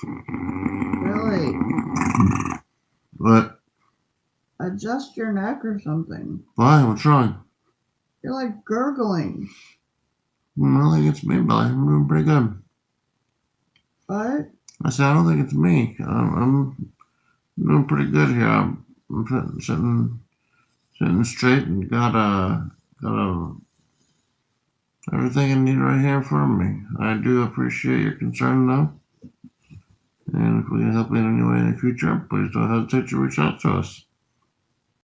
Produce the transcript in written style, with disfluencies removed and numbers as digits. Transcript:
Billy, What? adjust your neck or something. Why? What's wrong? You're like gurgling. I don't think it's me, Billy. I'm doing pretty good. What? I said, I don't think it's me. I'm doing pretty good here. I'm sitting straight and got everything I need right here in front of me. I do appreciate your concern, though. And if we can help you in any way in the future, please don't hesitate to reach out to us.